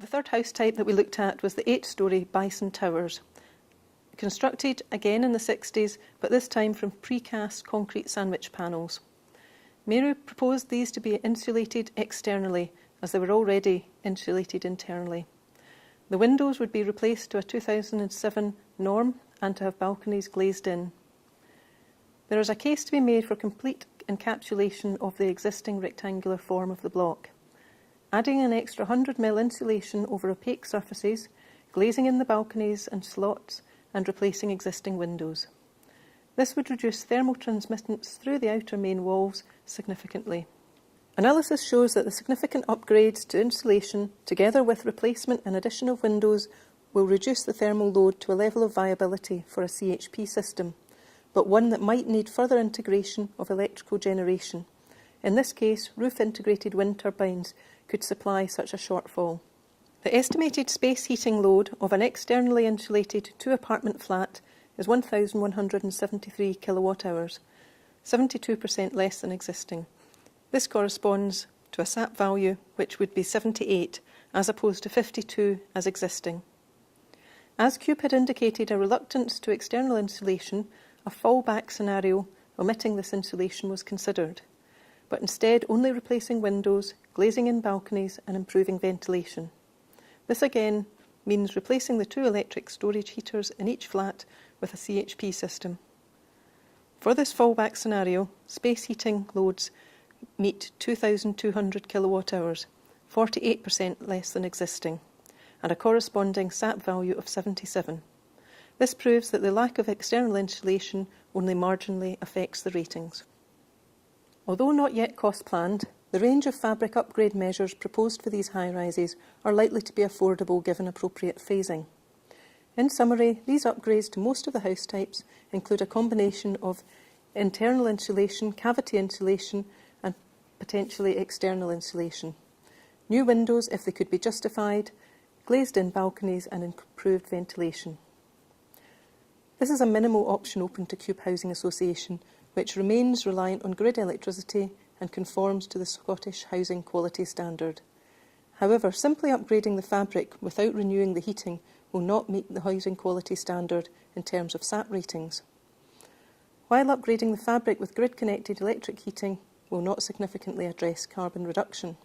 The third house type that we looked at was the 8-storey Bison Towers, constructed again in the 60s, but this time from precast concrete sandwich panels. Meru proposed these to be insulated externally, as they were already insulated internally. The windows would be replaced to a 2007 norm and to have balconies glazed in. There is a case to be made for complete encapsulation of the existing rectangular form of the block. Adding an extra 100 mm insulation over opaque surfaces, glazing in the balconies and slots, and replacing existing windows. This would reduce thermal transmittance through the outer main walls significantly. Analysis shows that the significant upgrades to insulation, together with replacement and addition of windows, will reduce the thermal load to a level of viability for a CHP system, but one that might need further integration of electrical generation. In this case, roof-integrated wind turbines could supply such a shortfall. The estimated space heating load of an externally insulated 2-apartment flat is 1,173 kilowatt hours, 72% less than existing. This corresponds to a SAP value which would be 78 as opposed to 52 as existing. As Cube had indicated a reluctance to external insulation, a fallback scenario omitting this insulation was considered, but instead only replacing windows, glazing in balconies and improving ventilation. This again means replacing the 2 electric storage heaters in each flat with a CHP system. For this fallback scenario, space heating loads meet 2,200 kilowatt hours, 48% less than existing, and a corresponding SAP value of 77. This proves that the lack of external insulation only marginally affects the ratings. Although not yet cost planned, the range of fabric upgrade measures proposed for these high-rises are likely to be affordable given appropriate phasing. In summary, these upgrades to most of the house types include a combination of internal insulation, cavity insulation and potentially external insulation. New windows, if they could be justified, glazed-in balconies and improved ventilation. This is a minimal option open to Cube Housing Association, which remains reliant on grid electricity and conforms to the Scottish Housing Quality Standard. However, simply upgrading the fabric without renewing the heating will not meet the Housing Quality Standard in terms of SAP ratings. While upgrading the fabric with grid-connected electric heating will not significantly address carbon reduction.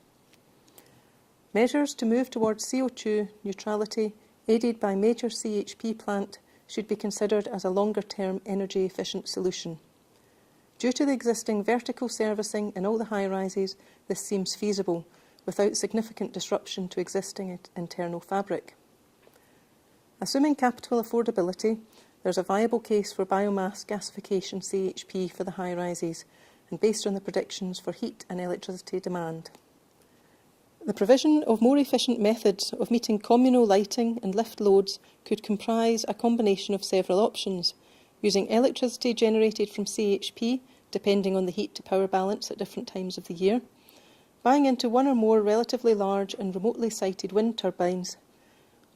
Measures to move towards CO2 neutrality, aided by major CHP plant, should be considered as a longer-term energy-efficient solution. Due to the existing vertical servicing in all the high-rises, this seems feasible, without significant disruption to existing internal fabric. Assuming capital affordability, there is a viable case for biomass gasification CHP for the high-rises, and based on the predictions for heat and electricity demand. The provision of more efficient methods of meeting communal lighting and lift loads could comprise a combination of several options, using electricity generated from CHP, depending on the heat to power balance at different times of the year, buying into one or more relatively large and remotely sited wind turbines,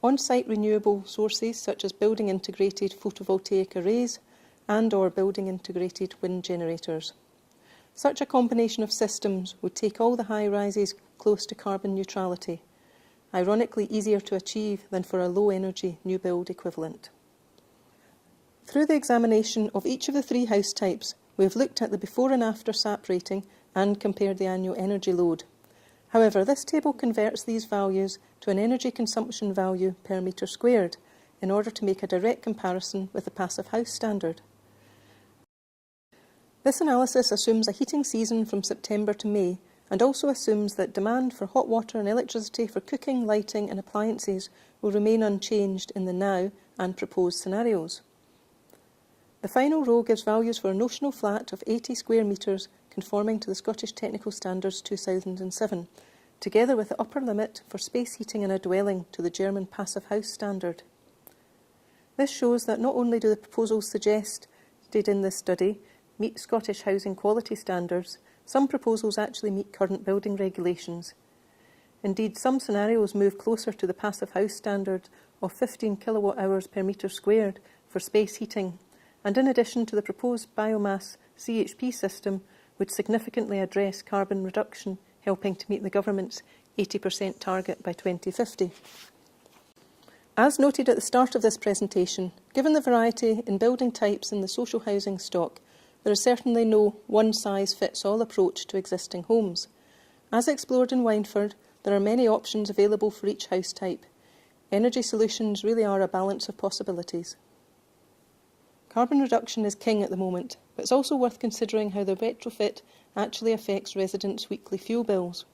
on-site renewable sources such as building integrated photovoltaic arrays and/or building integrated wind generators. Such a combination of systems would take all the high-rises close to carbon neutrality, ironically easier to achieve than for a low-energy new build equivalent. Through the examination of each of the 3 house types, we have looked at the before and after SAP rating and compared the annual energy load. However, this table converts these values to an energy consumption value per metre squared in order to make a direct comparison with the passive house standard. This analysis assumes a heating season from September to May and also assumes that demand for hot water and electricity for cooking, lighting and appliances will remain unchanged in the now and proposed scenarios. The final row gives values for a notional flat of 80 square metres conforming to the Scottish Technical Standards 2007, together with the upper limit for space heating in a dwelling to the German passive house standard. This shows that not only do the proposals suggested in this study meet Scottish housing quality standards, some proposals actually meet current building regulations. Indeed, some scenarios move closer to the passive house standard of 15 kilowatt hours per metre squared for space heating, and in addition to the proposed biomass CHP system, would significantly address carbon reduction, helping to meet the government's 80% target by 2050. As noted at the start of this presentation, given the variety in building types in the social housing stock, there is certainly no one-size-fits-all approach to existing homes. As explored in Wynford, there are many options available for each house type. Energy solutions really are a balance of possibilities. Carbon reduction is king at the moment, but it's also worth considering how the retrofit actually affects residents' weekly fuel bills.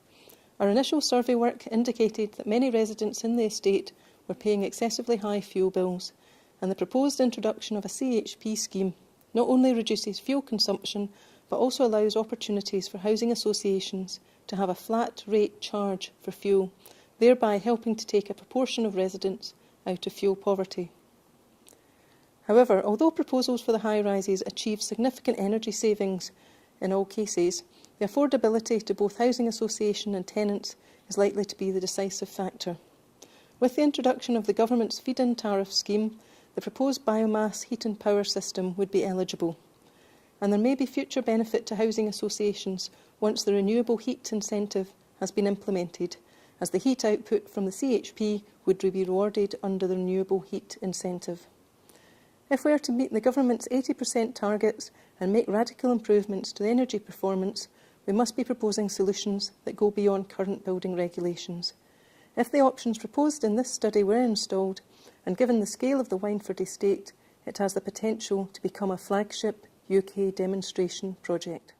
Our initial survey work indicated that many residents in the estate were paying excessively high fuel bills, and the proposed introduction of a CHP scheme not only reduces fuel consumption, but also allows opportunities for housing associations to have a flat rate charge for fuel, thereby helping to take a proportion of residents out of fuel poverty. However, although proposals for the high-rises achieve significant energy savings in all cases, the affordability to both housing association and tenants is likely to be the decisive factor. With the introduction of the government's feed-in tariff scheme, the proposed biomass heat and power system would be eligible, and there may be future benefit to housing associations once the renewable heat incentive has been implemented, as the heat output from the CHP would be rewarded under the renewable heat incentive. If we are to meet the government's 80% targets and make radical improvements to the energy performance, we must be proposing solutions that go beyond current building regulations. If the options proposed in this study were installed, and given the scale of the Wynford estate, it has the potential to become a flagship UK demonstration project.